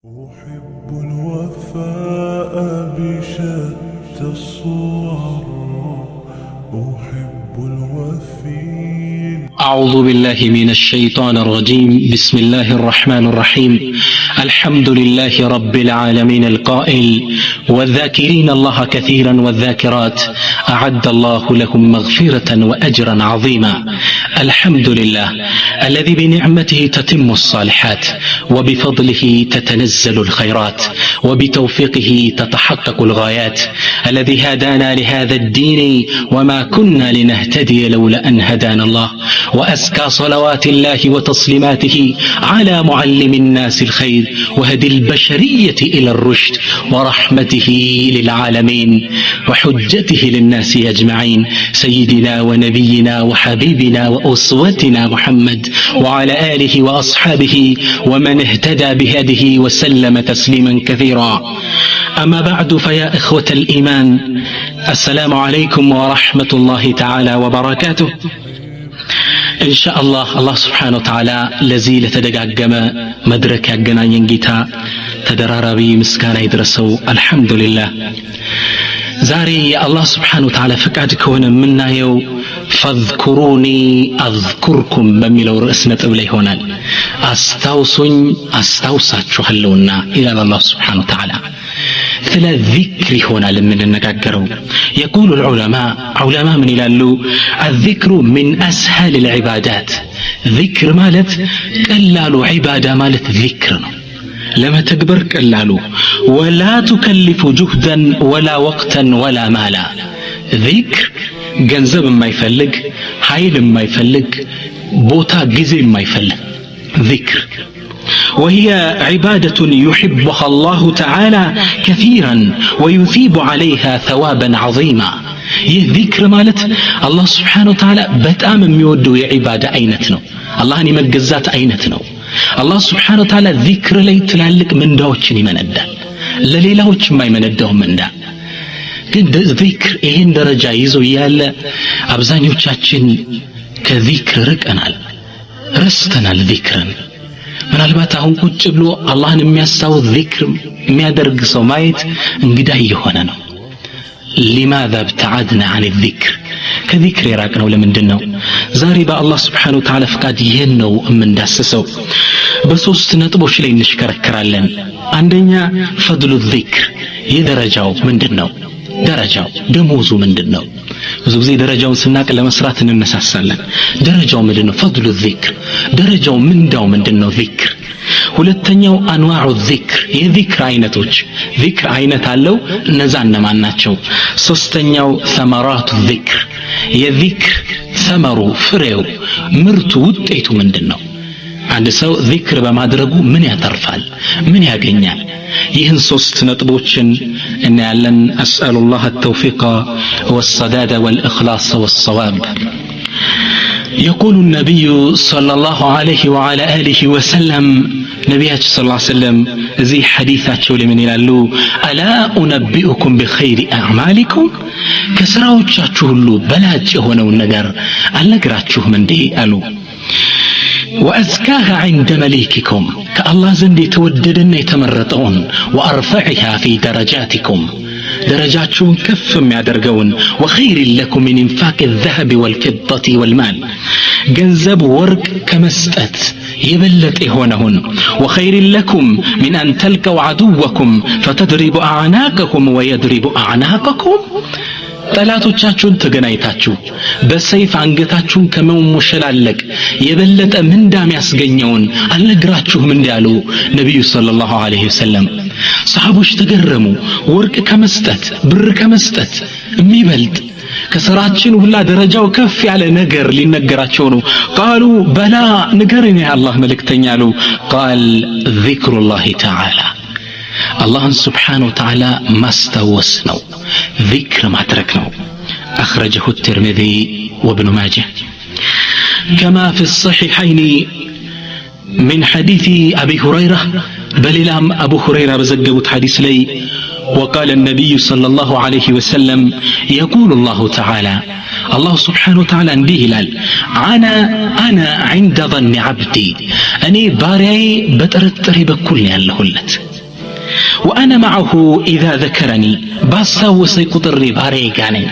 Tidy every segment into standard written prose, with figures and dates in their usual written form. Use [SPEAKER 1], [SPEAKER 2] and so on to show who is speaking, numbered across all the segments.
[SPEAKER 1] أحب الوفاء بشتى الصور أحب الوفي.
[SPEAKER 2] أعوذ بالله من الشيطان الرجيم. بسم الله الرحمن الرحيم. الحمد لله رب العالمين القائل والذاكرين الله كثيرا والذاكرات أعد الله لهم مغفرة وأجرا عظيما. الحمد لله الذي بنعمته تتم الصالحات وبفضله تتنزل الخيرات وبتوفيقه تتحقق الغايات. الذي هدانا لهذا الدين وما كنا لنهتدي لولا أن هدانا الله. وأزكى صلوات الله وتسليماته على معلم الناس الخير وهدي البشرية إلى الرشد ورحمته للعالمين وحجته للناس أجمعين سيدنا ونبينا وحبيبنا وأسوتنا محمد وعلى آله وأصحابه ومن اهتدى بهديه وسلم تسليما كثيرا. أما بعد فيا إخوة الإيمان السلام عليكم ورحمة الله تعالى وبركاته. إن شاء الله سبحانه وتعالى لزي لتدقاقم مدرك يقنا ينجيتا تدراربي مسكانا يدرسو الحمد لله. زاري الله سبحانه وتعالى فقعد كون منا يو فاذكروني أذكركم بميلو رأسنا تبلي هنا أستوساتشو هلونا إلى الله سبحانه وتعالى. ثلاث ذكر هنا لمن النقاقروا. يقول علماء من يلالو الذكر من أسهل العبادات. ذكر مالت كلالو عبادة مالت ذكرنا لما تكبر كلالو ولا تكلف جهدا ولا وقتا ولا مالا. ذكر جنزب ما يفلق حيل ما يفلق بوتا جزي ما يفلق ذكر. وهي عبادة يحبها الله تعالى كثيرا ويثيب عليها ثوابا عظيما. ذكر مالت الله سبحانه وتعالى بتأم ميودو يا عبادة أينتنا الله أني مجزات أينتنا الله سبحانه وتعالى ذكر لي تلعلق من داوتشني من الدال لليلاوتش ما يمندهم من دال. قد ذكر إهن درجة يزو يالا أبزاني وشاتشن كذكر ركنال رستنا الذكرا ምናልባት አሁን ቁጭ ብሎ አላህን የሚያስታውስ ዚክር የሚያደርግ ሰው ማየት እንግዳ እየሆነ ነው። لماذا ابتعدنا عن الذكر ከዚክር የራቅነው ለምንድን ነው? ዛሬ በአላህ Subhanahu Wa Ta'ala ፍቃድ ይሄን ነው የምንዳስሰው። በሶስት ነጥቦች ላይ እንሽከረከራለን። አንደኛ ፈድሉ ዚክር የደረጃው ምንድነው? ደረጃው ደሞዙ ምንድነው? ብዙ ጊዜ ደረጃውን ስናቅ ለመስራት እንነሳሳለን። ደረጃው ምንድነው? ፈድሉ ዚክር ደረጃው ምንዳው ምንድነው? ዚክር። ሁለተኛው አንዋዑ ዚክር የዚክር አይነቶች ዚክር አይነት አለው እነዛ እነማን ናቸው? ሶስተኛው ሰመራቱ ዚክር የዚክር ሰመሩ ፍሬው ምርቱ ውጤቱ ምንድነው? አንድ ሰው ዚክር በማድረጉ ምን ያተርፋል? ምን ያገኛል? ይህን ሶስት ነጥቦችን እናያለን። አስአሉላህ التوفيق والسداد والإخلاص والصواب. يقول النبي صلى الله عليه وعلى آله وسلم نبيات صلى الله عليه وسلم زي حديثات شو لمن يلالو ألا أنبئكم بخير أعمالكم كسراوچاچو ሁሉ በላጭ የሆነው ነገር አልነግራችሁ እንዴ አሉ። وأزكاها عند مليككم كالله زندي توددن يتمرطون وأرفعها في درجاتكم درجاتشون كف يادرقون وخير لكم من انفاق الذهب والفضة والمال جنزب ورق كمستأت يبلت هونهن وخير لكم من أن تلقوا عدوكم فتضرب أعناقكم ويضرب أعناقكم ጠላቶቻችሁን ተገናኝታችሁ በሰይፍ አንገታችሁን ከመሞሸላለቅ የበለጠ ምንዳም ያስገኘውን አልነግራችሁም እንዳሉ ነብዩ ሰለላሁ ዐለይሂ ወሰለም። ሰሃቦች ተገረሙ። ወርቅ ከመስጠት ብር ከመስጠት የሚበልጥ ከስራችን ሁላ ደረጃው ከፍ ያለ ነገር ሊነገራቸው ነው። ቃሉ በላ ንገረኝ የአላህ መልእክተኛ አሉ። ቃል ዚክሩላሂ ተዓላ አላህን سبحانه وتعالى ማስታወስ ነው ذكر ማድረግ ነው። أخرجه الترمذي وابن ماجه كما في الصحيحين من حديث أبي هريرة بل إلام أبو هريرة بزقبت حديث لي وقال النبي صلى الله عليه وسلم يقول الله تعالى الله سبحانه وتعالى እንዲህ ይላል أنا عند ظن عبدي እኔ ባሪያዬ በጥርጥሬ በኩል ነው ያለሁለት وأنا معه إذا ذكرني باستوصي قطري باري غاني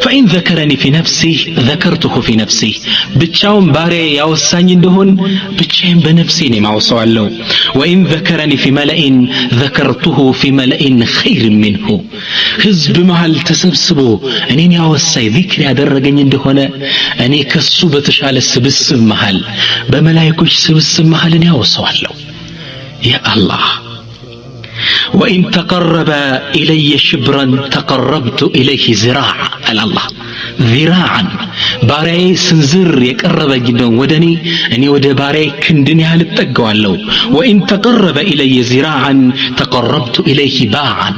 [SPEAKER 2] فإن ذكرني في نفسي ذكرته في نفسي بتشاوم باري يوساني اندهون بتشاوم بنفسي نما وصوالو وإن ذكرني في ملأ ذكرته في ملأ خير منه حزب محل تسبسبو أنين يوساي ذكر يادرغني اندهون أني كسو بتشال السبسب محل بملايكوش سبسب محل يوسوالو يا الله وإن تقرب إلي شبرا تقربت إليه زراعا على الله ذراعا باري سنزر يقرب جدا ودني أني ود باري كندني هالتقوى له وإن تقرب إلي زراعا تقربت إليه باعا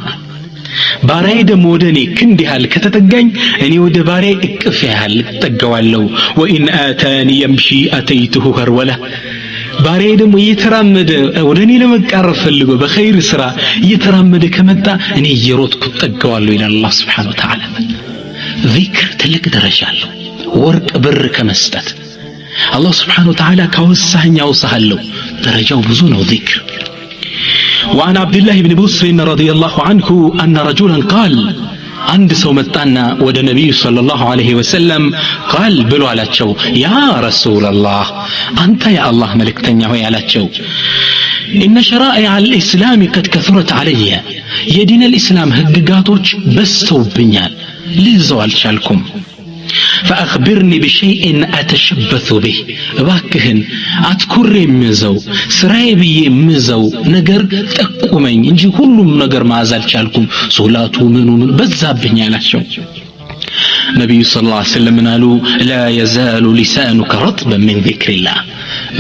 [SPEAKER 2] باري دمودني كندي هالكتتقن أني ود باري اكفي هالتقوى له وإن آتاني يمشي أتيته هروله ባሬ ደግሞ እየተራመደ ወደኔ ለመቃረብ ፈልጎ በኸይር ስራ እየተራመደ ከመጣ እኔ እየሮጥኩ ጠጋዋለሁ ይላል አላህ Subhanahu Wa Ta'ala ዚክር ትልቅ ደረጃ አለው ወርቅ ብር ከመስጠት አላህ Subhanahu Wa Ta'ala ካወሳኸኝ አውሳሃለሁ ደረጃው ብዙ ነው ዚክር وعن عبد الله بن بصر رضي الله عنه أن رجلا قال عند سو متانا ود النبي صلى الله عليه وسلم قال بلو علاتشو يا رسول الله أنت يا الله ملكتنيا هوي علاتشو إن شرائع الإسلام قد كثرت علي يدين الإسلام هققاتوش بستو بنيال لزوال شالكم فأخبرني بشيء أتشبث به باكهن أتكر مزو سرايبي مزو نجر تقومين إنجي كلهم نجر ما زال شالكم صلاتو منو من بزابني على شو نبي صلى الله عليه وسلم قالوا لا يزال لسانك رطبا من ذكر الله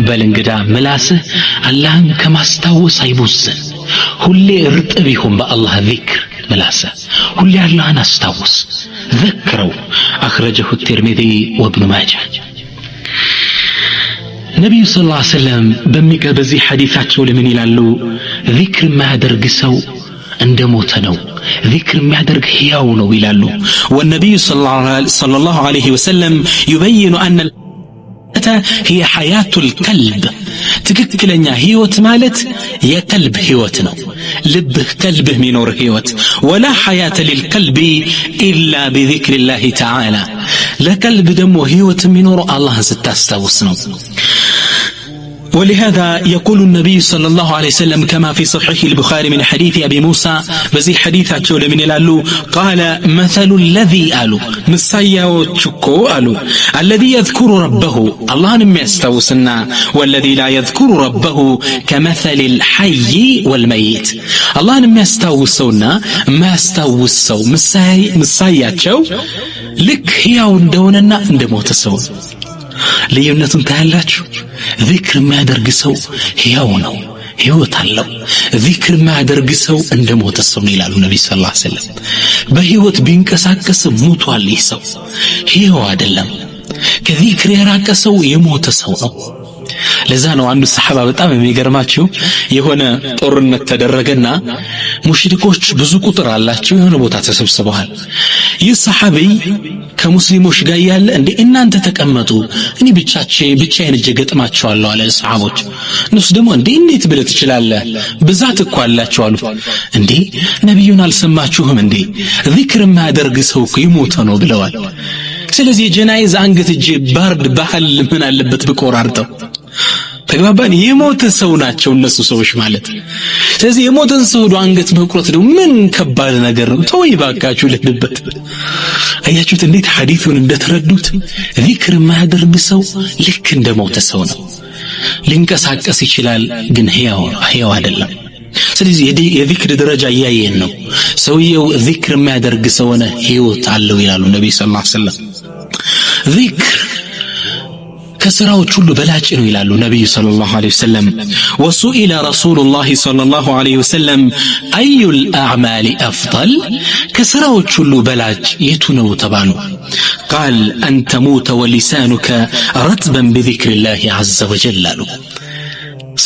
[SPEAKER 2] بل انقدا ملاسه اللهم كما استوى سيبوزن هلي رطبهم بالله ذكر ملاسه هلي الله نستوس ذكروا أخرجه الترمذي وابن ماجه نبي صلى الله عليه وسلم بمك بزي حديثات شو لمن يلالو ذكر ما درقسو عند موتنو ذكر ما درق هياونو يلالو والنبي صلى الله عليه وسلم يبين أن هي حياة الكلب تككلنيا هيوت مالت يا كلب هيوتنا لبه كلبه منور هيوت ولا حياة للكلب إلا بذكر الله تعالى لا كلب دمه هيوت منور الله ستستوسنا ولهذا يقول النبي صلى الله عليه وسلم كما في صحيح البخاري من حديث أبي موسى بزي حديث أتشول من الالو قال مثل الذي قالوا مسايا وتشكو قالوا الذي يذكر ربه الله نمي يستوسنا والذي لا يذكر ربه كمثل الحي والميت الله نمي يستوسنا ما يستوسوا مسايا تشو لك هياو ندوننا ندموت السون ልዩነቱን ታያላችሁ ዚክር የሚያደርግ ሰው ሕያው ነው ሕይወት አለው ዚክር የሚያደርግ ሰው እንደሞተ ሰው ነው ይላሉ ነብዩ ሰለላሁ ዐለይሂ ወሰለም በሕይወት ቢንቀሳቀስ ሞቷል ይህ ሰው ሕያው አይደለም ከዚክር የራቀ ሰው የሞተ ሰው ነው ለዛ ነው አንዱ ሰሃባ በጣም የሚገርማችሁ የሆነ ጦርነት ተደረገና ሙሽሪኮች ብዙ ቁጥር አላቸው የሆነ ቦታ ተሰብስበዋል ይህ ሰሃቢ ከሙስሊሞች ጋር ያለ እንዴ እናንተ ተቀመጡ እኔ ብቻዬን እጄ ገጥማቸዋለሁ አለ ሰሃቦች እነሱ ደግሞ እንዴት ብለህ ትችላለህ ብዛት እኮ አላቸው አሉ እንዴ ነብዩን አልሰማችሁም እንዴ ዚክር ማያደርግ ሰው እኮ ይሞት ነው ብለዋል ስለዚህ ጀናይዝ አንገት እጄ ባርድ ባህል ምን አለበት ብቆራርጠው ተግባባን የሞተ ሰው ናቸው እነሱ ሰዎች ማለት ስለዚህ የሞተን ሰው አንገት መቁረጥ ነው ምን ከባድ ነገር ነው ተወይ ባካችሁ ልብበት አያችሁት እንዴት ሐዲሱን እንደተረዱት ዚክር ማያደርግ ሰው ልክ እንደሞተ ሰው ነው ሊንቀሳቀስ ይችላል ግን ሕያው አይደለም ስለዚህ የዚክር ደረጃ ያየን ነው ሰውየው ዚክር የሚያደርግ ሰው ነው ሕይወት አለው ይላሉ ነብዩ ሰለላሁ ዐለይሂ ወሰለም ዚክር ከስራዎች ሁሉ በላጭ ነው ይላሉ ነብዩ ሰለላሁ ዐለይሂ ወሰለም ወሱኢለ ረሱሉላህ ሰለላሁ ዐለይሂ ወሰለም አዩል አዕማሊ አፍضل ከስራዎች ሁሉ በላጭ የቱ ነው ተባሉ قال أن تموت ولسانك رطبا بذكر الله عز وجل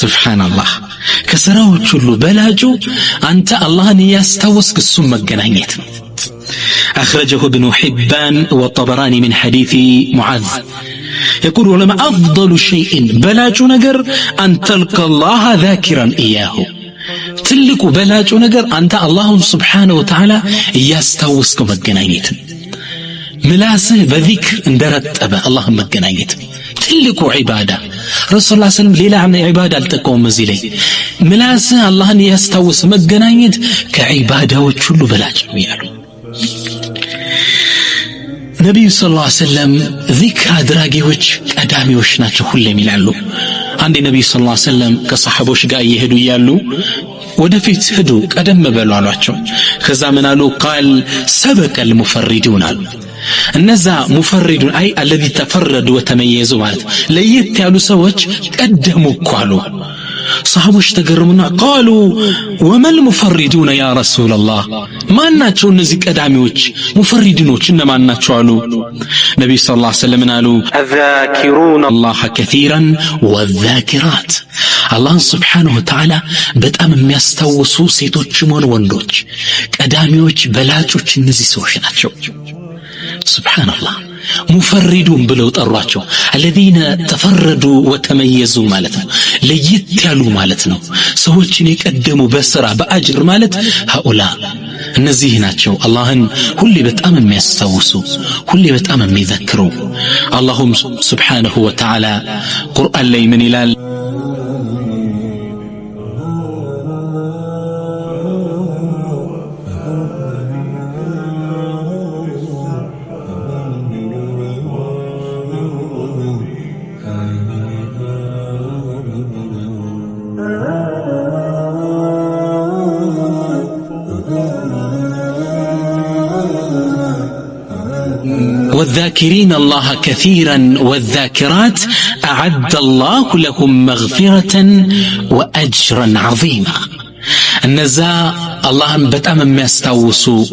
[SPEAKER 2] سبحان الله ከስራዎች ሁሉ በላጩ አንተ አላህን ያስተዋስክ እሱን መገናኘት أخرجه ابن حبان والطبراني من حديث معاذ يقول ولما أفضل شيء بلاج نجر أن تلقى الله ذاكرا إياه ትልቁ በላጩ ነገር አንተ አላህን ሱብሓነሁ ወተዓላ እያስታወስከው መገናኘት ምላስህ በዚክር እንደረጠበ አላህን መገናኘት ትልቁ ዒባዳ ረሱላህ ሰለላሁ ሌላ ዒባዳ አልጠቀሙም እዚህ ላይ ምላስህ አላህን እያስታወስ መገናኘት ከዒባዳዎች ሁሉ በላጭ ነው ያሉ ነብዩ ሰለላሁ ዐለይሂ ወሰለም ዚክር አድራጊዎች ቀዳሚዎች ናቸው ሁሌም ይላሉ አንድ ነብዩ ሰለላሁ ዐለይሂ ወሰለም ከሰሃቦች ጋር እየሄዱ ያሉ ወደፊት ሄዱ ቀደም በሉ አሏቸው ከዛ ምን አሉ ቃል ሰበቀል ሙፈሪዱን አሉ እነዛ ሙፈሪዱን አይ الذي تفردوا وتميزوا ማለት ለየት ያሉ ሰዎች ቀደሙ እኮ አሉ ሰሃቦች ተገረሙና قالوا وما المفردون يا رسول الله ማን ናቸው እነዚህ ቀዳሚዎች ሙፈሪዲኖች እነማን ናቸው አሉ ነብዩ ሰለላሁ ዐለይሂ ወሰለም አሉ الذاكرون الله كثيرا والذاكرات አላህ Subhanahu Wa Ta'ala በጣም የሚያስታውሱ ሴቶችም ሆነ ወንዶች ቀዳሚዎች በላጮች እነዚህ ሰዎች ናቸው ሱብሃንአላህ ሙፈሪዱን ብለው ጠሯቸው الذين تفردوا وتميزوا ማለት ነው ለየት ያሉ ማለት ነው ሰዎችን የቀደሙ በስራ በአጅር ማለት هؤلاء እነዚህ ናቸው አላህን ሁሌ በጣም የሚያስታውሱ ሁሌ በጣም የሚዘክሩ አላህም Subhanahu Wa Ta'ala ቁርአን ላይ ምን ይላል والذاكرين الله كثيرا والذاكرات أعد الله لهم مغفرة وأجرا عظيما النزا اللهم بتأم يستوسوا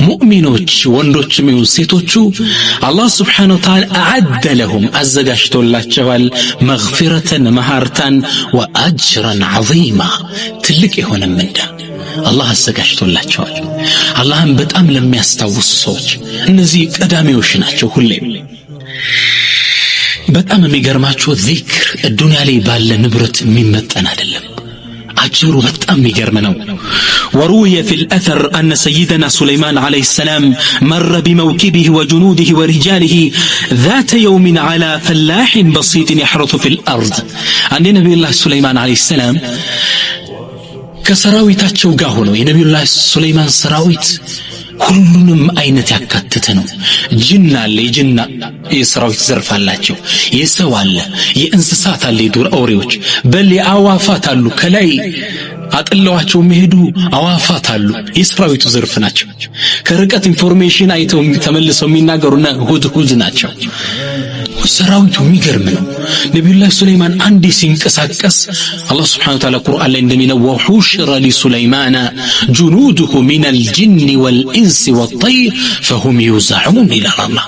[SPEAKER 2] مؤمنوች ወንዶችም ይሁን ሴቶቹ አላህ Subhanahu Wa Ta'ala أعد لهم አዘጋጅቶላቸዋል مغفرة መሐርታን وأجرا عظيما ትልቅ የሆነ ምንዳ አላህ አዘጋጅቶላቸዋል አላህን በጣም ለሚያስታውሱ ሰዎች እነዚህ ቀዳሚዎች ናቸው ሁሌም በጣም የሚገርማችሁ ዚክር ዱንያ ላይ ባለ ንብረት የሚመጠን አይደለም አጅሩ በጣም የሚገርም ነው وروي في الأثر أن سيدنا سليمان عليه السلام مر بموكبه وجنوده ورجاله ذات يوم على فلاح بسيط يحرث في الأرض عند نبي الله سليمان عليه السلام ከሰራዊታቸው ጋር ሆነው የነብዩላህ ሱለይማን ሰራዊት ሁሉንም አይነት ያካተተ ነው ጅን አለ የጅና የሰራዊት ዘርፍ አላቸው የሰው አለ የእንስሳት አለ የዱር አውሬዎች በል የአዋፋት አሉ ከላይ አጥለዋቸው የሚሄዱ አዋፋት አሉ የሰራዊቱ ዘርፍ ናቸው ከርቀት ኢንፎርሜሽን አይተው ተመልሰው የሚናገሩና ሁድ ናቸው ሰራዊቱ የሚገርም ነው ነብዩላህ ሱለይማን አንዴ ሲንቀሳቀስ አላህ Subhanahu Wa Ta'ala ቁርአን ላይ እንደሚለው ወሁሽረ ሊሱለይማን جنوده من الجن والانس والطير فهم يوزعون الى الله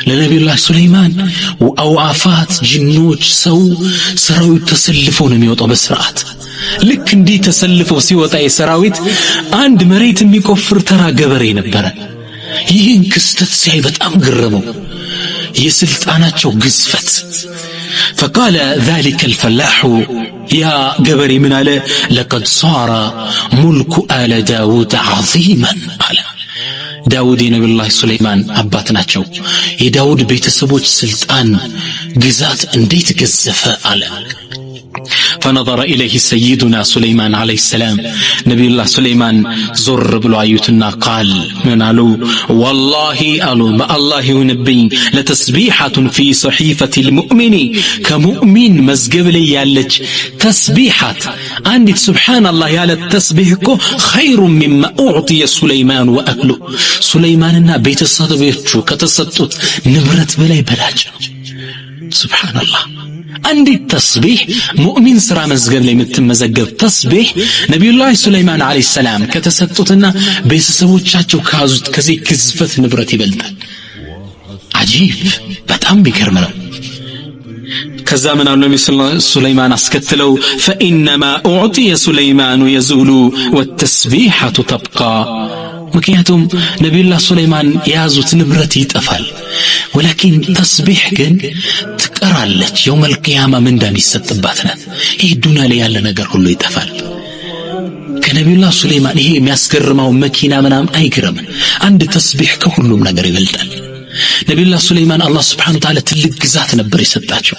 [SPEAKER 2] ለነብዩላህ ሱለይማን አዋፋት ጅኖች ሰው ሰራዊት ተሰልፈው ነው የሚወጣው በስርዓት ልክ እንዲህ ተሰልፈው ሲወጣ የሰራዊት አንድ መሬት የሚቆፍር ተራ ገበሬ ነበር ይህን ክስተት ሲያይ በጣም ገረመው የስልጣናቸው ግዝፈት فقال ذلك الفلاح يا ገበሬ ምን አለ لقد صار ملك آل داود عظيما አለ ዳውድ የነብዩላህ ሱለይማን አባት ናቸው የዳውድ ቤተሰቦች ስልጣን ግዛት እንዴት ገዘፈ አለ فنظر إليه سيدنا سليمان عليه السلام نبي الله سليمان زر بلعيوتنا قال من علو والله ألو ما الله ينبي لتسبيحة في صحيفة المؤمن كمؤمن مزقب لي يالج تسبيحة عندك سبحان الله يالا التسبيحكو خير مما أعطي سليمان وأهله سليماننا بيت الصدبيتشو كتسطت نبرت بلاي بلاج سبحان الله عندي التسبيح مؤمن سرا مزغب لي متمزغب تسبيح نبي الله سليمان عليه السلام كتسطتنا بيسسبوچاچو كازوت كزي كزفت نبرت يبلطال عجيب በጣም ቢገርም ነው كذا من النبي سليمان اسكتلو فانما اعطي سليمان يزول والتسبيحه تبقى ምክንያቱም ነብዩላህ ሱለይማን ያዙት ንብረት ይጠፋል ወላኪን ተስቢህ ግን ትቀራለች የውመል ቂያማ ምን እንደሚሰጥባት ናት ይህ ዱንያ ላይ ያለ ነገር ሁሉ ይጠፋል ከነቢዩላህ ሱለይማን ይሄ የሚያስገርመው መኪና ምናምን አይገርም። አንድ ተስቢህ ከሁሉም ነገር ይበልጣል። ነቢዩላህ ሱለይማን አላህ Subhanahu Wa Ta'ala ትልቅ ግዛት ነበር የሰጣቸው።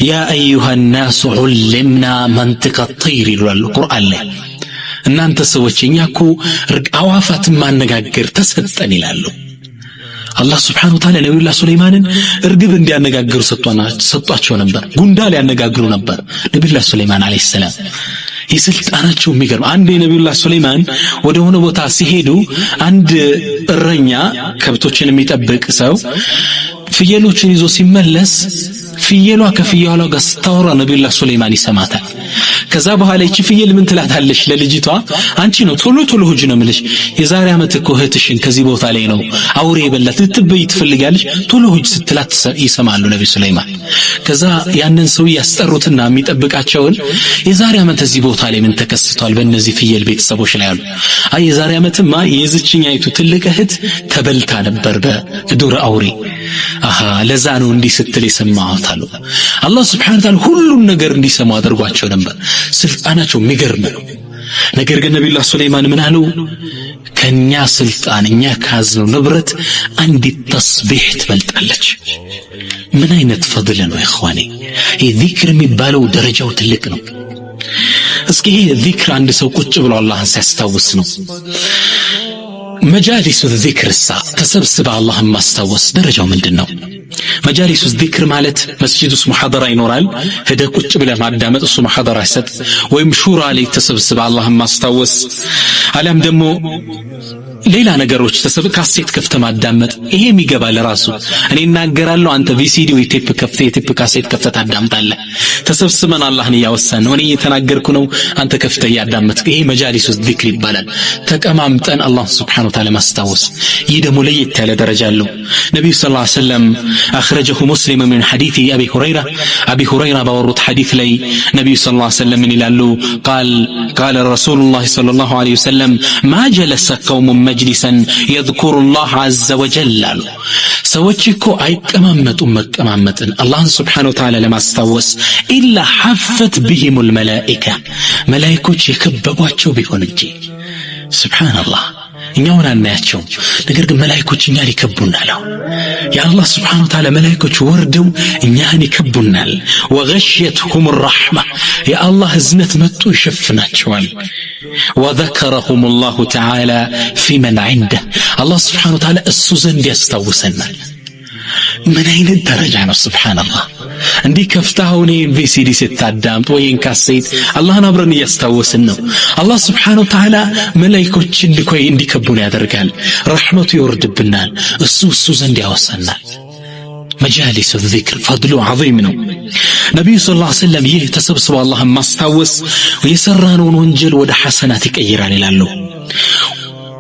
[SPEAKER 2] ያ አዩሃ الناس علمنا منطق الطير ይላል ቁርአን ላይ። እናንተ ሰዎች እኛኮ አዋፋትን ማነጋገር ተሰጠን ይላሉ። አላህ Subhanahu Wa Ta'ala ነቢዩላህ ሱለይማንን እርግብ እንዲያነጋግሩ ሰጧቸው ነበር። ጉንዳን ያነጋግሩ ነበር ነቢዩላህ ሱለይማን አለይሂ ሰላም። የስልጣናቸው የሚገርም አንድ የነቢዩላህ ሱለይማን ወደ ሆነ ቦታ ሲሄዱ አንድ እረኛ ከብቶችን የሚጠብቅ ሰው ፍየሎችን ይዞ ሲመለስ ፍየሏ ከፍየሏ ጋር ስታወራ ነቢዩላህ ሱለይማን ይሰማታል። ከዛ በኋላ እቺ ፍየል ምን ትላታለች ለልጅቷ? አንቺ ነው ቶሎ ሂጂ ነው የምልሽ፣ የዛሬ አመት እኮ እህትሽን ከዚህ ቦታ ላይ ነው አውሬ የበላት ልትበይ ትፈልጋለች፣ ቶሎ ሂጂ ስትላት ይሰማሉ ነብዩ ሱለይማን። ከዛ ያንን ሰው ያስጠሩትና የሚጠብቃቸውን የዛሬ አመት እዚህ ቦታ ላይ ምን ተከስቷል በእነዚህ ፍየል ቤተሰቦች ላይ አሉ። አይ የዛሬ አመትማ የዝችኛይቱ ትልቅ እህት ተበልታ ነበር በዱር አውሬ። ለዛ ነው እንዲህ ስትል የሰማሁት አሉ። አላህ Subhanahu Wa Ta'ala ሁሉን ነገር እንዲሰሙ አድርጓቸው ነበር። ስልጣናቸው የሚገርም ነው። ነገር ግን ነብዩላህ ሱለይማን ምን አሉ? ከኛ ስልጣን እኛ ካዝነው ንብረት አንዲት ተስቢህ ትበልጣለች። ምን አይነት ፈድል ነው ኢኽዋኒ! ይህ ዚክር የሚባለው ደረጃው ትልቅ ነው። እስኪ ይሄ ዚክር አንድ ሰው ቁጭ ብሎ አላህን ሲያስታውስ ነው። መጃሊሱ ዚክር ተሰብስበ አላህን ማስታወስ ደረጃው ምንድነው? መጃሊሱ ዚክር ማለት መስጂድ ውስጥ ሙሐደራ ይኖራል፣ ሄደ ቁጭ ብለ ማዳመጥ እሱ ሙሐደራ ይሰጥ፣ ወይም ሹራ ላይ ተሰብስበ አላህን ማስታወስ፣ አለም ደግሞ ሌላ ነገሮች ካሴት ከፍተ ማዳመጥ። ይሄ የሚገባ ለራሱ እኔ እናገራለሁ፣ አንተ ቪሲዲ ወይ ቴፕ ከፍተ የቴፕ ካሴት ከፍተ ታዳምጣለህ። ተሰብስበን አላህን ያወሳን ነው፣ እኔ እየተናገርኩ ነው፣ አንተ ከፍተ ያዳምጥ። ይሄ መጃሊሱ ዚክር ይባላል። ተቀማምጠን አላህ Subhanahu Wa Ta'ala ማስታወስ። ይህ ደግሞ ለየት ያለ ደረጃ አለው። ነብዩ ሰለላሁ ዐለይሂ ወሰለም አخرجه مسلم من حديث ابي هريره باወሩት ሐዲስ ላይ ነብዩ ሰለላሁ ዐለይሂ ወሰለም ምን ይላሉ? قال رسول الله صلى الله عليه وسلم ما جلس قوم مجلسا يذكر الله عز وجل. ሰዎች እኮ አይቀማመጡም መቀማመጥን አላህን Subhanahu Wa Ta'ala ለማስታወስ ኢላ ሐፈት بهم الملائكه መላእክቶች የከበቧቸው ቢሆን እንጂ። ሱብሃንአላህ እኛውን አናያቸው፣ ነገር ግን መላእክቶች እኛን ይከቡናል። የአላህ Subhanahu Wa Ta'ala መላእክቶች ወርደው እኛን ይከቡናል። ወገሽየትሁም الرحمه የአላህ እዝነት መጥቶ ይሸፍናቸዋል። وذكرهم الله تعالى في من عنده الله سبحانه وتعالى እሱ ዘንድ ያስታውሰናል። ምን አይነት ደረጃ ነው! ሱብሃንአላህ እንዲህ ከፍታው ነው ቪሲዲ ስታዳምጥ ወይን ካሴት አላህን አብረን እያስታወስን ነው። አላህ Subhanahu Wa Ta'ala መላእክቶችን እንዲከቡን ያደርጋል። ረህመቱ ይወርድብናል። እሱ ዘንድ ያወሰናል። መጃሊስ ዚክር ፈድሉ عظيم ነው። ነብዩ ሰለላሁ ዐለይሂ ወሰለም ይህ ተሰብስበው አላህን ማስታወስ የሰራነውን ወንጀል ወደ ሐሰናት ይቀይራል ይላሉ።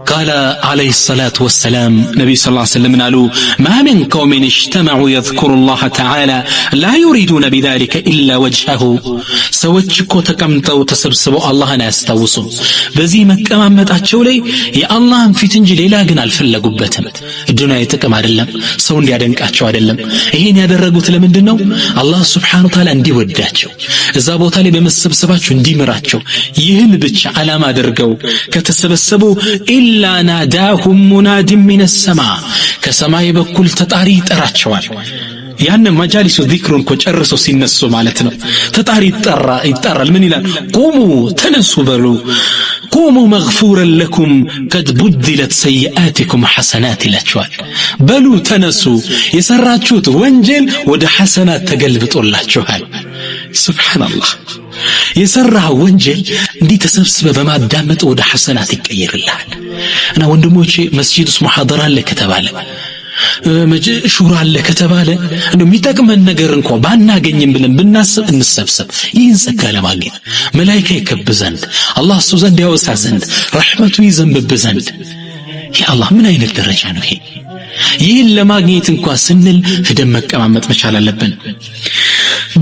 [SPEAKER 2] قال عليه الصلاة والسلام نبي صلى الله عليه وسلم قالوا ما من قوم اجتمعوا يذكروا الله تعالى لا يريدون بذلك إلا وجهه ሰዎች እኮ ተቀምጠው ተሰብስበው አላህን ያስታውሱ በዚህ መቀማመጣቸው ላይ የአላህን ፊት እንጂ ሌላ ግን አልፈለጉበትም። ዱንያዊ ጥቅም አይደለም፣ ሰው እንዲያደንቃቸው አይደለም። ይሄን ያደረጉት ለምንድን ነው? አላህ Subhanahu Wa Ta'ala እንዲወዳቸው እዛ ቦታ ላይ በመሰብሰባቸው እንዲምራቸው ይህን ብቻ ዓላማ አድርገው ከተሰበሰቡ ኢላ ናዳሁም ሙናድ ሚነ ሰማ ከሰማይ በኩል ተጣሪ ይጠራቸዋል። ያን መጃሊሱ ዚክሩን ጨርሶ ሲነሱ ማለት ነው። ተጣሪ ይጠራል። ምን ይላል? ቁሙ ተነሱ በሉ ቁሙ መግፉረን ለኩም ቀድ ቡድለት ሰይአቲኩም ሐሰናት ይላቸዋል። በሉ ተነሱ የሰራችሁት ወንጀል ወደ ሐሰናት ተገልብጦላችኋል። ሱብሃንአላህ የሰራህ ወንጀል እንዲህ ተሰብስበ በማዳመጥ ወደ ሐሰናት ይቀየርልሃል። እና ወንድሞቼ መስጂድ ውስጥ ሙሐደራ አለ ከተባለ ሹራ አለ ከተባለ የሚጠቅመን ነገር እንኳን ባናገኝም ብለን ብናስብ እንሰብሰብ። ይህን ጸጋ ለማግኘት መላእክት ይከብ ዘንድ አላህ እሱ ዘንድ ያወሳ ዘንድ ረህመቱ ይዘንብብ ዘንድ። ያ አላህ ምን አይነት ደረጃ ነው ይሄ! ይህን ለማግኘት እንኳን ስንል ሄደን መቀማመጥ መቻል አለብን።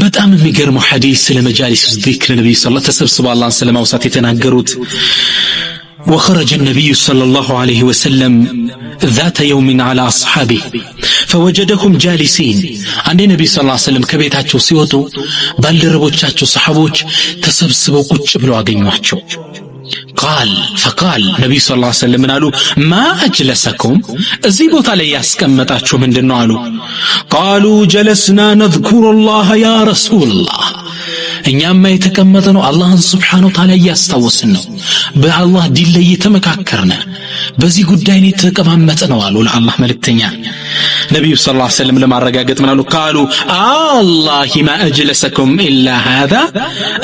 [SPEAKER 2] በጣም የሚገርመው ሐዲስ ስለ መጃሊስ ዚክር ነብዩ ሰለላሁ ዐለይሂ ወሰለም ተሰብስበው አላህን ስለማውሳት የተናገሩት وخرج النبي صلى الله عليه وسلم ذات يوم على أصحابه فوجدهم جالسين عند النبي صلى الله عليه وسلم كبيتاچو ሲወጡ ባልደረቦቻቸው ሰሃቦች ተሰብስበው ቁጭ ብለው አገኟቸው። فقال نبي صلى الله عليه وسلم قالوا ما أجلسكم እዚህ ቦታ ላይ ያስቀመጣችሁ ምንድነው አሉ قالوا جلسنا نذكر الله يا رسول الله እኛማ የተቀመጥነው አላህን Subhanahu Wa Ta'ala ያስታወስን ነው በአላህ ዲን ላይ የተመካከርነ በዚህ ጉዳይ ላይ ተቀማመጥነው አሉ ለአላህ መልእክተኛ ነብዩ ሰለላሁ ዐለይሂ ወሰለም ለማረጋገጥ ምን አሉ قالوا الله ما أجلسكم إلا هذا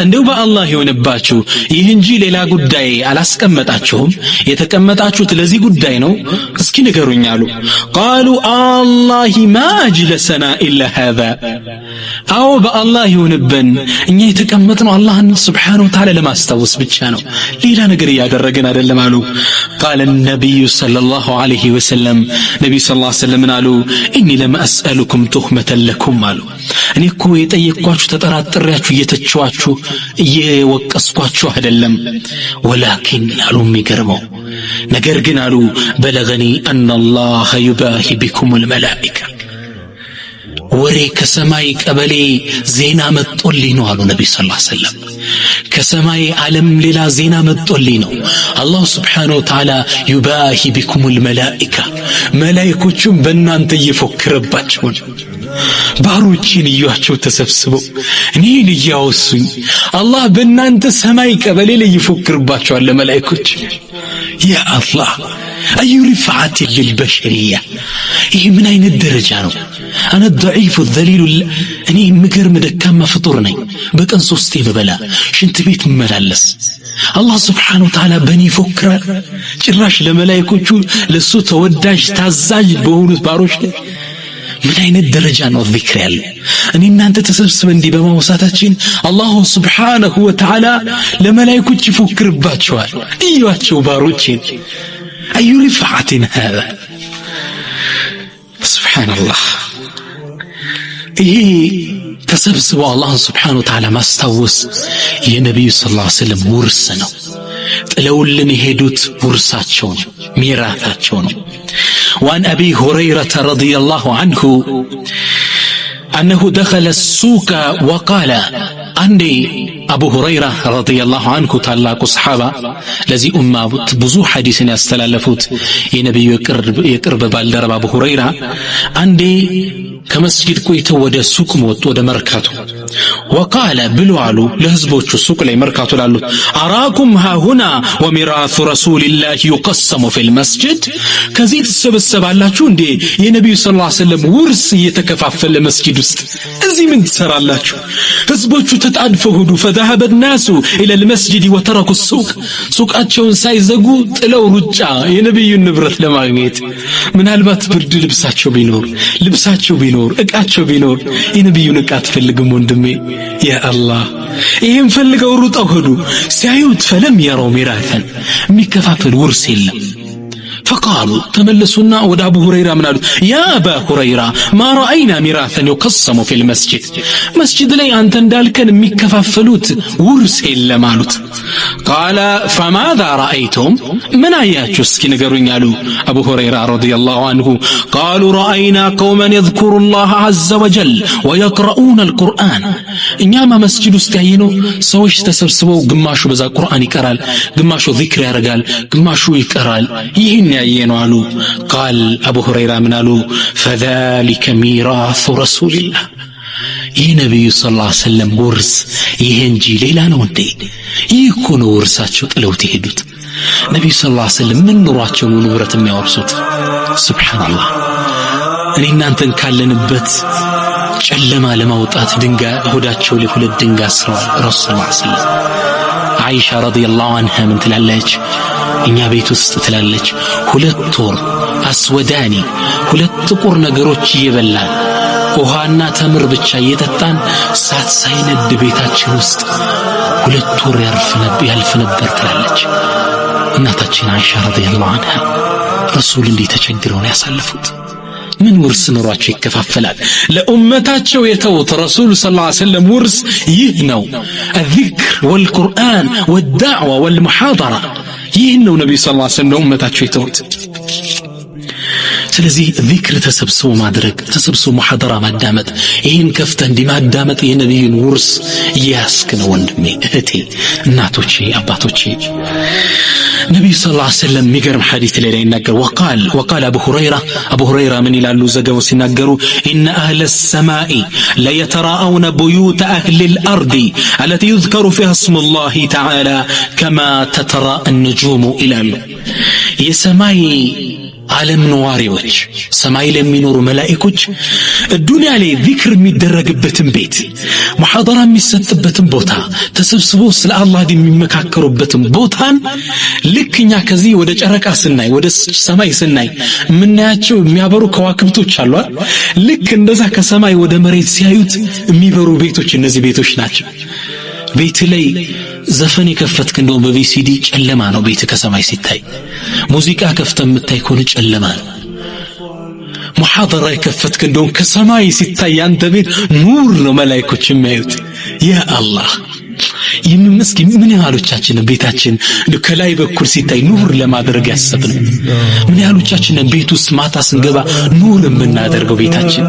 [SPEAKER 2] እንደው በአላህ ይሆንባችሁ ይህ እንጂ ሌላ ጉዳይ አላስቀመጣችሁም የተቀመጣችሁት ለዚህ ጉዳይ ነው እስኪ ንገሩኝ አሉ قالوا الله ما أجلسنا إلا هذا አው በአላህ ይሆንብን እኛ የተቀመጥነው አላህን Subhanahu Wa Ta'ala ለማስታወስ ብቻ ነው ሌላ ነገር ያደረገን አይደለም አሉ قال النبي صلى الله عليه وسلم ነብዩ ሰለላሁ ዐለይሂ ወሰለም አሉ إني لم أسألكم تهمة لكم አሉ እኔ እኮ የጠየቅኳችሁ ተጠራጥሬያችሁ እየተቸዋችሁ እየወቀስኳችሁ አይደለም ولكن አሉ የሚገርመው ነገር ግን አሉ بلغني أن الله يباهي بكم الملائكة ወሬ ከሰማይ ቀበሌ ዜና መጥቶልኝ ነው አሉ ነብዩ ሰለላሁ ዐለይሂ ወሰለም ከሰማይ ዓለም ሌላ ዜና መጥቶልኝ ነው አላህ Subhanahu Wa Ta'ala يباهي بكم الملائكة መላእክቶቹም በእናንተ እየፎከረባችሁ ባሮችን እያቸው ተሰብስበው እኔን እያወሱኝ አላህ በእናንተ ሰማይ ቀበሌ ላይ ይፎክርባቸዋል ለመላእክቶች ያ አላህ أي رفعة للبشرية إيه من أين الدرجة أنا الضعيف الذليل أني مقر مدكام فطورني بكن صوستي ببلا شنت بيت مملالس الله سبحانه وتعالى بني فكرة جراش لملايكو لسو توداش تازاج بهونس باروش من أين الدرجة الذكر أني أنت تسبسب دي بما وساتاتين الله سبحانه وتعالى لملايكو تفكر باتشوال إيواتشو باروشين أي رفعة هذا سبحان الله إيه تسبسب الله سبحانه وتعالى ما استوس يا نبي صلى الله عليه وسلم ورسنا تلولن يهدوت ورساتشون ميراثاتشون وعن أبي هريرة رضي الله عنه أنه دخل السوق وقال عندي أبو هريرة رضي الله عنه تعلق صحابة الذي بزو حديث يستلالفوت ينبي يقرب بالدرب أبو هريرة عندي كمسجد كويتو ودا السوق موت ودا مركاتو وقال بلوالو لهزبوچو السوق لي مركاتو لالو أراكم ها هنا وميراث رسول الله يقسم في المسجد كزيت السبسب علاچو اندي ينبي صلى الله عليه وسلم ورس يتكفافل المسجد است ازي من تسرالاچو هزبوچو تتعدفو هدو فذهب الناس إلى المسجد وتركوا السوق سوقاتشون سايزغو ጥለው ሩጫ የነብዩን ንብረት ለማግኘት ምናልባት ብርድ ልብሳቸው ቢኖር እቃቸው ቢኖር የነብዩን እቃ ትፈልግም ወንድሜ ያ አላህ ይሄን ፈልገው ሩጠው ሄዱ ሲያዩት ፈለም ያረው ሚራተን የሚከፋፈል ውርስ የለም فقالوا تملسونا ودى أبو هريرة من قالوا يا أبا هريرة ما رأينا ميراثا يقسم في المسجد مسجد لي أنت ذلك مكففلوت ورس إلا مالوت قال فماذا رأيتم من آيات جسكي نقرون قالوا أبو هريرة رضي الله عنه قالوا رأينا قوما يذكر الله عز وجل ويقرؤون القرآن إنما مسجد استعينوا سوش تسبسبوا قماشوا بذا القرآن يقرال قماشوا ذكر يرقال قماشوا يقرال يهن يعينوا علو قال أبو هريرة من قالوا فذلك ميراث رسول الله ይህ ነብዩ ሰለላሁ ዐለይሂ ወሰለም ውርስ ይሄንጂ ሌላ ነው እንዴ ይኩን ውርሳቸው ጥለውት ይሄዱት ነብዩ ሰለላሁ ዐለይሂ ወሰለም ምን ኑሯቸው ነው ንብረት የሚያወርሱት ሱብሃንአላህ እኔ እናንተን ካለንበት ጨለማ ለማውጣት ድንጋይ ሆዳቸው ላይ ሁለት ድንጋይ አስረዋል ረሱል ሰለላሁ ዐለይሂ ወሰለም አይሻ ረዲየላሁ ዐንሃ ምን ትላለች እኛ ቤት ውስጥ ትላለች ሁለት ወር አስወዳኒ ሁለት ጥቁር ነገሮች እየበላን ውሃና ተምር ብቻ እየጠጣን ሳት ሳይነድ ቤታችን ውስጥ ሁለት ወር ያልፍ ነበር ትላለች እናታችን አይሻ ረዲየላሁ ዐንሃ ረሱል እንዴት ተቸግረው ነው ያሳለፉት ምን ውርስ ኖሯቸው ይከፋፈላል ለኡመታቸው የተውት ረሱል ሰለላሁ ዐለይሂ ወሰለም ውርስ ይህ ነው الذكر والقرآن والدعوة والمحاضرة ይህ ነው ነብዩ ሰለላሁ ዐለይሂ ወሰለም ኡመታቸው የተውት ስለዚህ ዚክር ተሰብስቦ ማድረግ ተሰብስቦ ሙሐደራ ማዳመጥ ይሄን ከፍተህ እንዲማዳመጥ የነብዩን ውርስ ያስከነ ወንድሜ እህቴ እናቶቼ አባቶቼ ነብዩ ሰለላሁ ዐለይሂ ወሰለም የሚገርም ሐዲስ ላይ ይናገር وقال أبو هريرة من ይላሉ ዘገው ሲናገሩ إن أهل السماء لا يتراءون بيوت أهل الأرض التي يذكر فيها اسم الله تعالى كما تتراءى النجوم ይላሉ የሰማይ ዓለም ነዋሪዎች ሰማይ ላይ የሚኖሩ መላእክቶች ዱንያ ላይ ዚክር የሚደረግበትን ቤት ሙሐደራ የሚሰጥበትን ቦታ ተሰብስበው ስለ አላህ የሚመካከሩበትን ቦታን ልክኛ ከዚህ ወደ ጨረቃ ስናይ ወደ ሰማይ ስናይ ምናያቸው የሚያበሩ ከዋክብቶች አሉ ልክ እንደዛ ከሰማይ ወደ መሬት ሲያዩት የሚበሩ ቤቶች እነዚህ ቤቶች ናቸው ቤት ላይ ዘፈን የከፈትክ እንደው በቪሲዲ ጨለማ ነው ቤት ከሰማይ ሲታይ ሙዚቃ ከፍተህ የምታይ ከሆነ ጨለማ ነው ሙሐደራ የከፈትክ እንደው ከሰማይ ሲታይ አንተ ቤት ኑር ነው መላእክቶች የሚያዩት ያ አላህ ይምስኪ ምን ያህሎቻችን ቤታችን ከላይ በኩል ሲታይ ኑር ለማድረግ ያሰብን ምን ያህሎቻችን ቤት ውስጥ ማታ ስንገባ ኑር የምናደርገው ቤታችን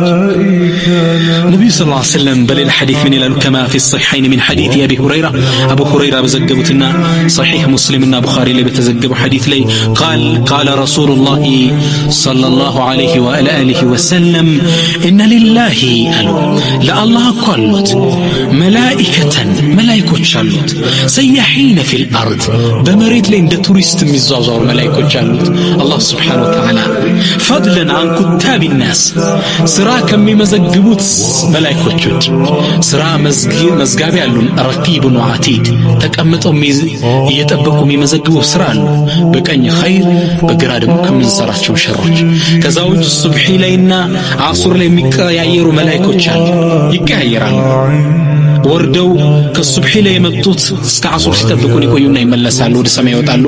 [SPEAKER 2] ነብዩ ሰለላሁ ዐለይሂ ወሰለም በሌላ ሐዲስ ምን ይላሉ كما في الصحيحين من حديث ابي هريره በዘገቡትና صحيح مسلمና ቡኻሪ ላይ በተዘገበው ሐዲስ ላይ قال رسول الله صلى الله عليه واله وسلم ان لله لا الله قالت ملائكه አሉት ሰያሒነ ፊል አርድ በመሬት ላይ እንደ ቱሪስት የሚዟዟሩ መላእክቶች አሉት አላህ Subhanahu Wa Ta'ala ፈድለን عن كتاب الناس ስራ ከሚመዘግቡት መላእክቶች ስራ መዝጋቢ ያሉን ረቂብን ወዓቲድ ተቀምጠው እየጠበቁ የሚመዘግቡ ስራ አሉ በቀኝ ኸይር በግራ ደግሞ ከመንሰራቸው ሸሮች ከዛው ሱብሂ ላይና አሱር ላይ የሚቀያየሩ መላእክቶች አሉ ይቀያየራሉ ወርደው ከሱብሂ ላይ የመጡት እስከ አሱር ሲጠብቁን ይቆዩና ይመለሳሉ ወደ ሰማይ ይወጣሉ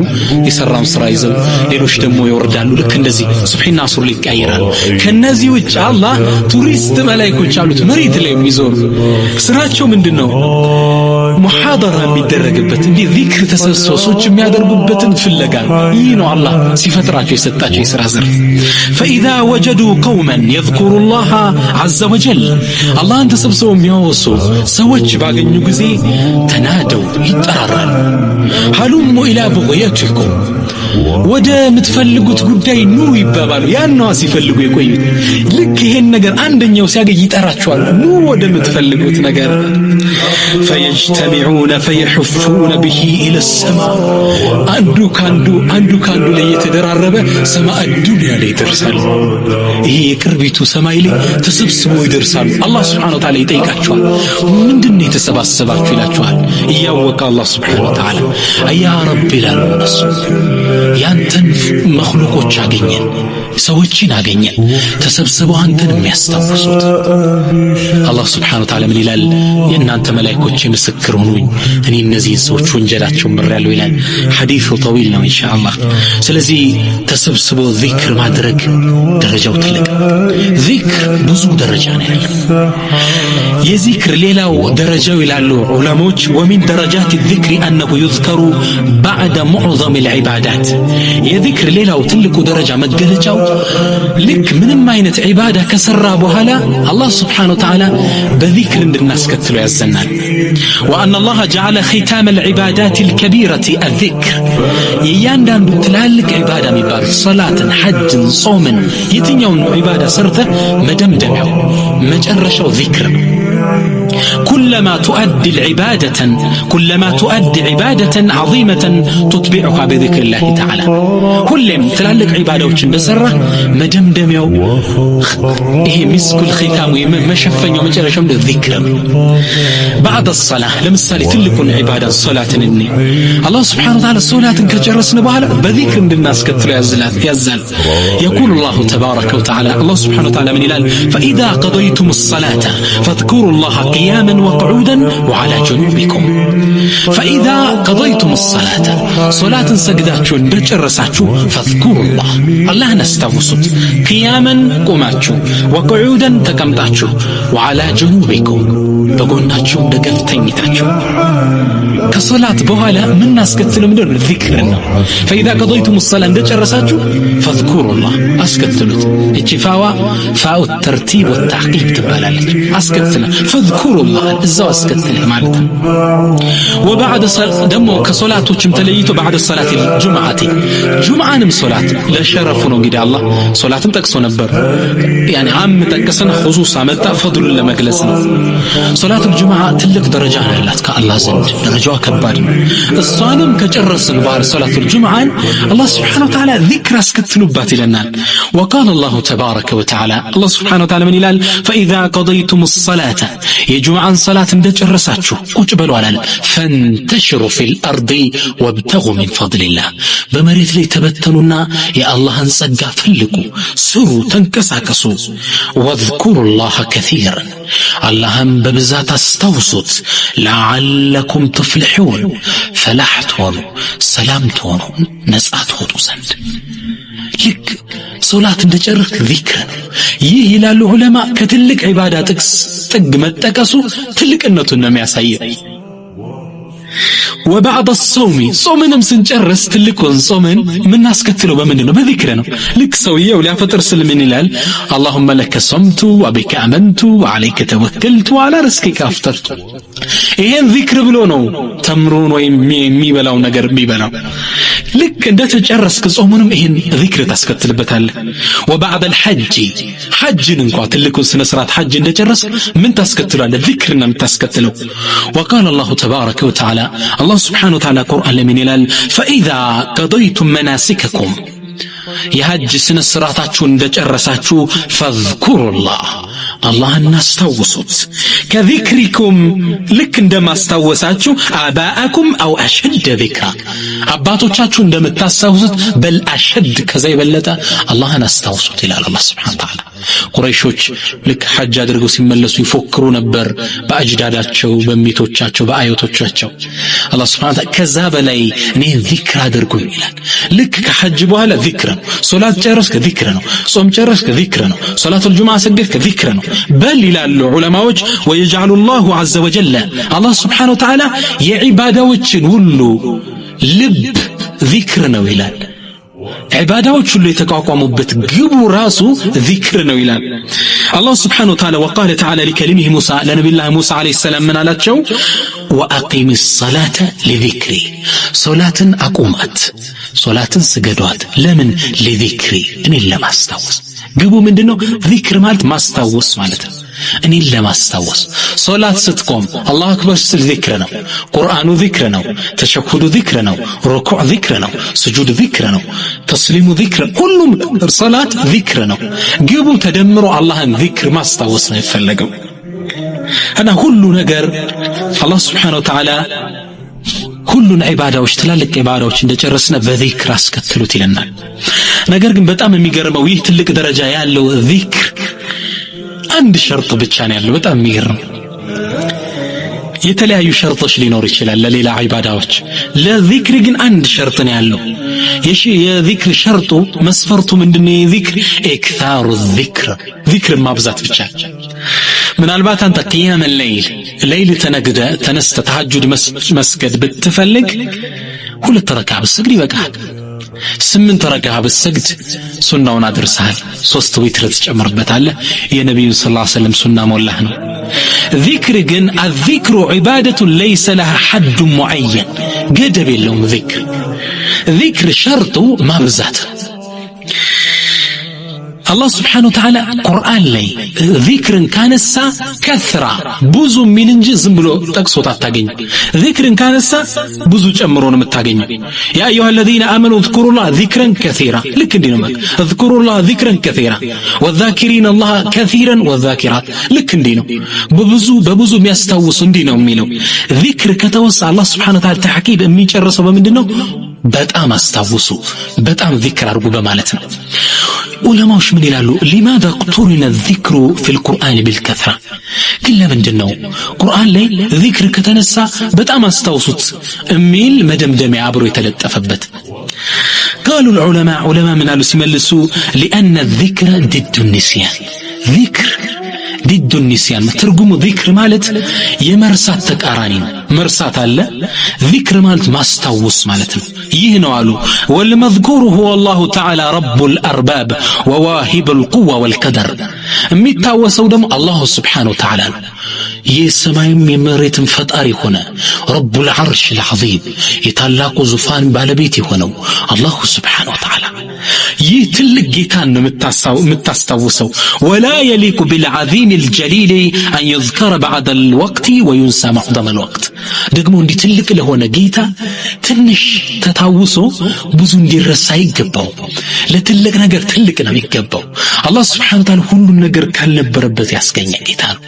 [SPEAKER 2] የሰራውን ስራ ይዘው ሌሎች ደግሞ ይወርዳሉ ልክ እንደዚህ ሱብሂና አሱር ላይ ይቀያየራሉ ከነዚህ ውጭ አላህ ቱሪስት መላእክቶች አሉት መሬት ላይ የሚዞሩ ስራቸው ምንድነው ሙሐደራ የሚደረግበት እንዴ ዚክር ተሰብስበው የሚያደርጉበትን ፍለጋ ይህ ነው አላህ ሲፈጥራቸው የሰጣቸው የሥራ ዘርፍ فاذا وجدوا قوما يذكروا الله عز وجل الله ተሰብስበው የሚያወሱ ሰዎች ባገኙ ጊዜ ተናደው ይጠራራሉ ሀሉሙ ኢላ በغيتكم ወደ ምትፈልጉት ጉዳይ ኑ ይባባሉ ያንዋ ሲፈልጉ የቆዩት ልክ ይሄን ነገር አንደኛው ሲያገኝ ይጠራቸዋል ኑ ወደ ምትፈልጉት ነገር فيجتمعون فيحفون به الى السماء አንዱ ካንዱ ላይ የተደራረበ ሰማይ ዱንያ ላይ ይደርሳል ይሄ የቅርቢቱ ሰማይ ላይ ተሰብስበው ይደርሳሉ አላህ Subhanahu Wa Ta'ala ይጠይቃቸዋል ምንድነው የተሰባሰባችሁ ይላቸዋል እያወቀ አላህ Subhanahu Wa Ta'ala አያ ረብ ይላሉ እነሱ ያንተን መخلوቆች አገኘን ሰዎችን አገኘን ተሰብስበው አንተን የሚያስታውሱት አላህ Subhanahu Wa Ta'ala ምን ይላል የእናንተ መላእክቶች ምስክር ሁኑኝ እኔ እነዚህ ሰዎች ወንጀላቸው ምራለው ይላል ሐዲሱ طويل ነው ኢንሻአላህ ስለዚህ ተሰብስበው ዚክር ማድረግ ደረጃው ትልቅ ዚክር ብዙ ደረጃ ነው ያለው የዚክር ሌላው ደረጃው ይላሉ ዑለሞች ومن درجات الذكر انه يذكر بعد معظم العبادات የዚክር ሌላው ትልቁ ደረጃ መገለጫው ልክ ምንም አይነት ዒባዳ ከሰራ በኋላ አላህ Subhanahu Wa Ta'ala በዚክር እንድናስከትለው ያዘናል وان الله جعل ختام العبادات الكبيره الذكر የያንዳንዱ ትላልቅ ዒባዳ የሚባል ሶላትን ሐጅን ጾምን የትኛውን ዒባዳ ሰርተ መደምደሚያው መጨረሻው ዚክር ነው كلما تؤدي عبادة عظيمة تتبعها بذكر الله تعالى كلما تلالك عبادة بسرة مدمدميو إيه مسك الختام مشفن يوم جرشم الذكر بعد الصلاة لمثال تلكن عبادة صلاة الني الله سبحانه وتعالى الصلاة كجرسنا بها بذكر الناس كثر يزال يقول الله تبارك وتعالى الله سبحانه وتعالى من الآن فإذا قضيتم الصلاة فاذكروا الله قياما وقعودا وعلى جنوبكم فإذا قضيتم الصلاة صلاة سجداتشو እንደጨረሳችሁ فاذكروا الله نستوسط قياما قماتشو وقعودا تقمطاتشو وعلى جنوبكم በጎናቸው ደገፍ ተኝታችሁ ከሶላት በኋላ ምን አስከትለው ምንድነው ዚክር ነው فاذا قضيتم الصلاه እንደጨረሳችሁ فاذكروا الله አስከትሉት እቺ ፋዋ ፋው ተርቲብ ወተዕቂብ ትባላለች አስከትለ فاذكروا الله እዛው አስከትለ ማለት ነው وبعد ደግሞ ከሶላቶችም ተለይቶ بعد الصلاه الجمعه ጁምዓንም ሶላት ለሸረፉ ነው እንግዲህ አላህ ሶላትን ጠቅሶ ነበር يعني عام ጠቅሰን خصوص አመጣ ፈድሉን ለመግለጽ ነው ሶላት الجمعه ትልቅ ደረጃ አላት ከአላህ ዘንድ ደረጃዋ ከባድ ነው እሷንም ከጨረስን በኋላ ሶላት الجمعه الله سبحانه وتعالى ذكر አስከትሉባት ይለናል وقال الله تبارك وتعالى الله سبحانه وتعالى من ይላል فاذا قضيتم الصلاه የጁምዓን ሶላት እንደጨረሳችሁ ቁጭ በሉ አላል فانتشروا في الارض وابتغوا من فضل الله በመሬት ላይ ተበተኑና የአላህን ጸጋ ፈልጉ ስሩ ተንቀሳቀሱ واذكروا الله كثيرا اللهم በብዛት አስታውሱት لعلكم تفلحون فلاحت ሆኑ ሰላምት ሆኑ ነጻ ትወጡ ዘንድ ልክ ሶላት እንደጨረስክ ዚክር ነው ይህ ይላሉ ዑለማ ከትልቅ ዒባዳ ጥግ መጠቀሱ ትልቅነቱን ነው የሚያሳየው وبعد الصوم صومንም ስንጨርስ ትልቁን ጾምን ምን አስከትለው በምንድነው በዚክር ነው ልክ ሰውየው ሊያፈጥር ስለምን ይላል اللهم لك صمت وبك امنت وعليك توكلت وعلى رزقك افطرت ይሄን ዚክር ብሎ ነው ተምሩን ወይ የሚበላው ነገር የሚበላው ልክ እንደተጨረስክ ጾሙንም ይሄን ዚክር ታስከትልበታለህ وبعد الحج حجን እንኳን ትልቁ ስነ ስርዓት حج እንደጨረስክ ምን ታስከትላለህ ዚክርና ምታስከትለው وقال الله تبارك وتعالى الله سبحانه وتعالى قرآن من ይላል فإذا قضيتم مناسككم የሐጅ ስነ ስርዓታችሁን እንደጨረሳችሁ فاذكروا الله አላህን አስታውሱት ከዚክሪኩም ልክ እንደማስታወሳችሁ አባአኩም አው አሽድ ذكرا አባቶቻችሁ እንደምታስታውሱት በል አሽድ ከዛ ይበለጠ አላህን አስታውሱት ይላል አላህ Subhanahu Wa Ta'ala ቁረይሾች ልክ ሐጅ አድርገው ሲመለሱ ይፎክሩ ነበር በአጅዳዳቸው በሚቶቻቸው በአያቶቻቸው አላህ Subhanahu Wa Ta'ala ከዛ በላይ እኔ ዚክር አድርጉኝ ይላል ልክ ከሐጅ በኋላ ዚክር ነው ሶላት ጨረስክ ዚክር ነው ጾም ጨረስክ ዚክር ነው ሶላቱል ጁምዓ ሰገድክ ዚክር ነው በል ይላሉ ዑለማዎች ويجعل الله عز وجل الله سبحانه وتعالى የዒባዳዎችን ሁሉ ልብ ዚክር ነው ይላል ዒባዳዎች ሁሉ የተቋቋሙበት ግቡ ራሱ ዚክር ነው ይላል الله سبحانه وتعالى وقال تعالى لكلمه موسى لنبي الله موسى عليه السلام من አላቸው وأقيم الصلاة لذكري صلاة أقومت صلاة سجدات لمن لذكري እኔን ለማስታወስ ግቡ ምንድነው ዚክር ማለት ማስታወስ ማለት ነው እኔን ለማስታወስ ሶላት ስትቆም አላሁ አክበር ስትል ዚክር ነው ቁርአኑ ዚክር ነው ተሸሁዱ ዚክር ነው ሩኩዕ ዚክር ነው ስጁድ ዚክር ነው ተስሊሙ ዚክር ሁሉም ሶላት ዚክር ነው ግቡ ተደምሮ አላህን ዚክር ማስታወስ ነው ይፈልገው እና ሁሉ ነገር አላህ Subhanahu Wa Ta'ala ሁሉን ዒባዳዎች ትላልቅ ዒባዳዎች እንደጨረስነ በዚክር አስከትሉት ይለናል ነገር ግን በጣም የሚገርመው ይህ ትልቅ ደረጃ ያለው ዚክር አንድ ሸርጥ ብቻ ነው ያለው በጣም የሚገርም የተለያዩ ሸርጦች ሊኖር ይችላል ለሌላ ዒባዳዎች ለዚክር ግን አንድ ሸርጥ ነው ያለው የዚክር ሸርጡ መስፈርቱ ምንድነው የዚክር ኢክታሩ ዚክር ማብዛት ብቻ ምናልባት አንተ ቂያም ሌሊት ተነስተ ተሐጁድ መስገድ ብትፈልግ 2 ረካዓ ብትሰግድ ይበቃል 8 ረካዓ ብትሰግድ ሱናውን አድርሰሃል 3 ዊትር ትጨምርበታለህ የነብዩ ሰለላሁ ዐለይሂ ወሰለም ሱና ሞላህ ነው ዚክር ግን الذكر عباده ليس لها حد معين ገደብ የለውም ዚክር ሸርጡ ማብዛት الله سبحانه وتعالى قرآن لي ذكر كانسا كثرة بوزو من انجي زنبلو تقصوت التاقين ذكر كانسا بوزو جمرون متاقين يا أيها الذين آمنوا اذكروا الله ذكرا كثيرا لكن دينو مك اذكروا الله ذكرا كثيرا والذاكرين الله كثيرا والذاكرات لكن دينو ببوزو ميستوصن دينو ميلو ذكر كتوسع الله سبحانه وتعالى تحكيب امي جرسو بمندنو በጣም አስታውሱ በጣም ዚክር አድርጉ በማለት ነው ዑለማዎች ምን ይላሉ لماذا اقترن الذكر في القرآن بالكثرة ግን ለምንድነው ቁርአን ላይ ዚክር ከተነሳ በጣም አስታውሱት የሚል መደምደሚያ አብሮ የተለጠፈበት قالوا العلماء علماء من قالوا ሲመልሱ لأن الذكر ضد النسيان ذكر ዲዱ ኒስያን ትርጉሙ ዚክር ማለት የመርሳት ተቃራኒ ነው። መርሳት አለ፣ ዚክር ማለት ማስታወስ ማለት ነው። ይህ ነው አሉ ወልመዝኩሩ ሁወ አላሁ ተዓላ ረቡል አርባብ ወዋሂቡል ቁዋ ወልቀደር። የሚታወሰው ደግሞ አላሁ ስብሓነሁ ወተዓላ ነው። የሰማይም የመሬትም ፈጣሪ ሆነ ረቡል ዐርሽል ዐዚም የታላቁ ዙፋን ባለቤት የሆነው አላሁ ስብሓነሁ ወተዓላ ይህ ትልቅ ጌታን ነው የምታስታውሰው። ወላ የሊቁ ቢልዐዚም አልጀሊል አን ይዝከረ በዕደ አልወቅት ወዩንሳ መዕዘመ አልወቅት። ደግሞ እንዲህ ትልቅ ለሆነ ጌታ ትንሽ ተታውሶ ብዙ እንዲረሳ ይገባው። ለትልቅ ነገር ትልቅ ነው ይገባው። አላህ ስብሓነሁ ወተዓላ ሁሉን ነገር ካልነበረበት ያስገኘ ጌታ ነው።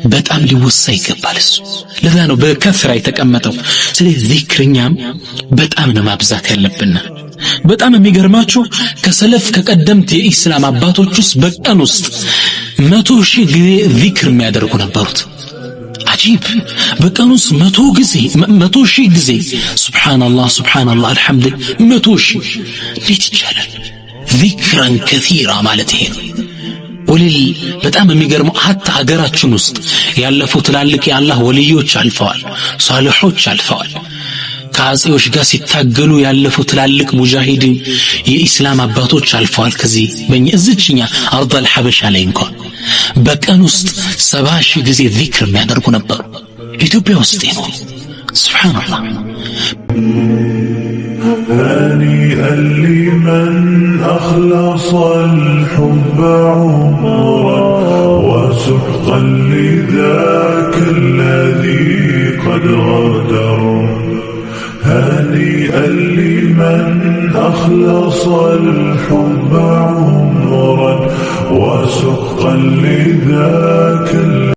[SPEAKER 2] በጣም ሊወሳ ይገባል እሱ። ለዛ ነው በከፍራ የተቀመጠው። ስለዚህ ዚክርኛም በጣም ነው ማብዛት ያለብን። በጣም የሚገርማችሁ ከሰለፍ ከቀደምት የኢስላም አባቶች ውስጥ በቀን ውስጥ 100,000 ጊዜ ዚክር የሚያደርጉ ነበሩት። አጂብ! በቀን ውስጥ 100,000 ጊዜ ሱብሃንአላህ ሱብሃንአላህ አልሐምዱሊላህ 100,000 እንዴት ይቻላል? ዚክራን ከሲራ ማለት ይሄ ነው። ወሊል በጣም የሚገርመው ሀታ ሀገራችን ውስጥ ያለፉ ትላልቅ የአላህ ወልዮች አልፈዋል፣ ሷሊሖች አልፈዋል። ከአጼዎች ጋር ሲታገሉ ያለፉ ትላልቅ ሙጃሂዲን የኢስላም አባቶች አልፈዋል። ከዚህ እዚችኛ አርضል ሐበሻ ላይ እንኳን በቀን ውስጥ 70,000 ጊዜ ዚክር የሚያደርጉ ነበሩ። ኢትዮጵያ ውስጥ ነው። ሱብሃንአላህ።
[SPEAKER 1] هنيئا لمن أخلص الحب عمرا وسحقا لذاك الذي قد غدر. هنيئا لمن أخلص الحب عمرا وسحقا لذاك